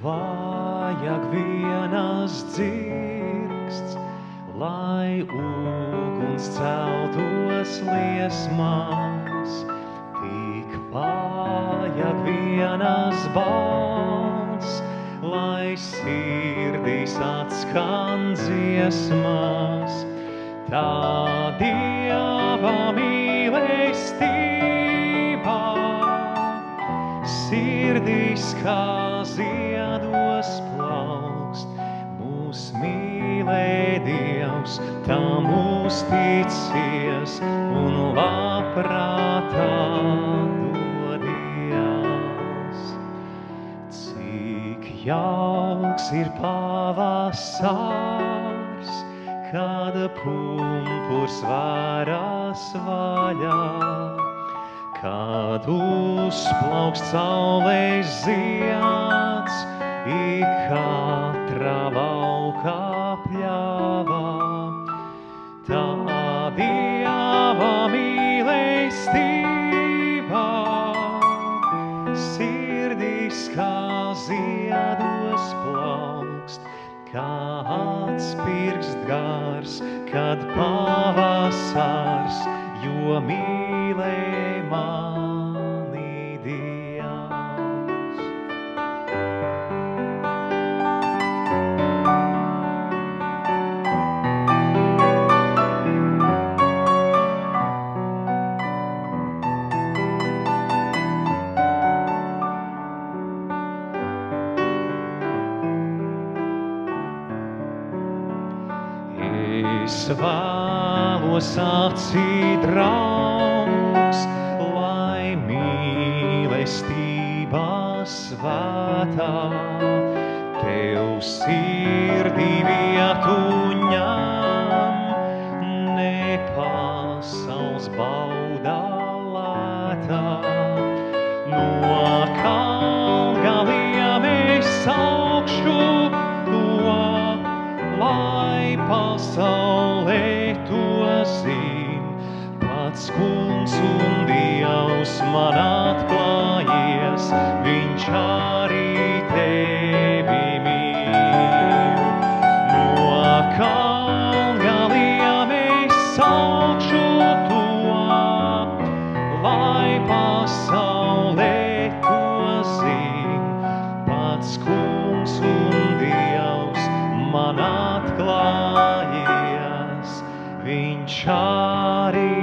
vajag vienas dzirksts, lai uguns celtos liesmās. Tik vajag vienas balss, lai sirdīs atskan dziesmās. Tā Dieva mīlestība sirdīs kā ziedos plaukst. Mūs mīlē Dievs, tam uzticies un labprātā dodies. Cik jauks ir pavasars, kad pumpurs varas vaļā, kad uzplaukst saulēs zieds, ik katrā laukā pļāvā. Tā Dieva mīlestība sirdīs kā ziedos plaukst, kā atspirkst gars, kad pavasars, jo mīlē mani Dievs. Es vēlos acī draugs, lai mīlestībā svētā tev sirdī vietu ņem, ne pasaules baudā lētā. No kalngaliem es augšu to, lai pasaulē to zin. Pats Kungs un Dievs man atklājies, Viņš arī tevi mīl. No kalngaliem es augšu to, lai pasaulē to zin. Pats Kungs un Dievs man atklājies, Viņš arī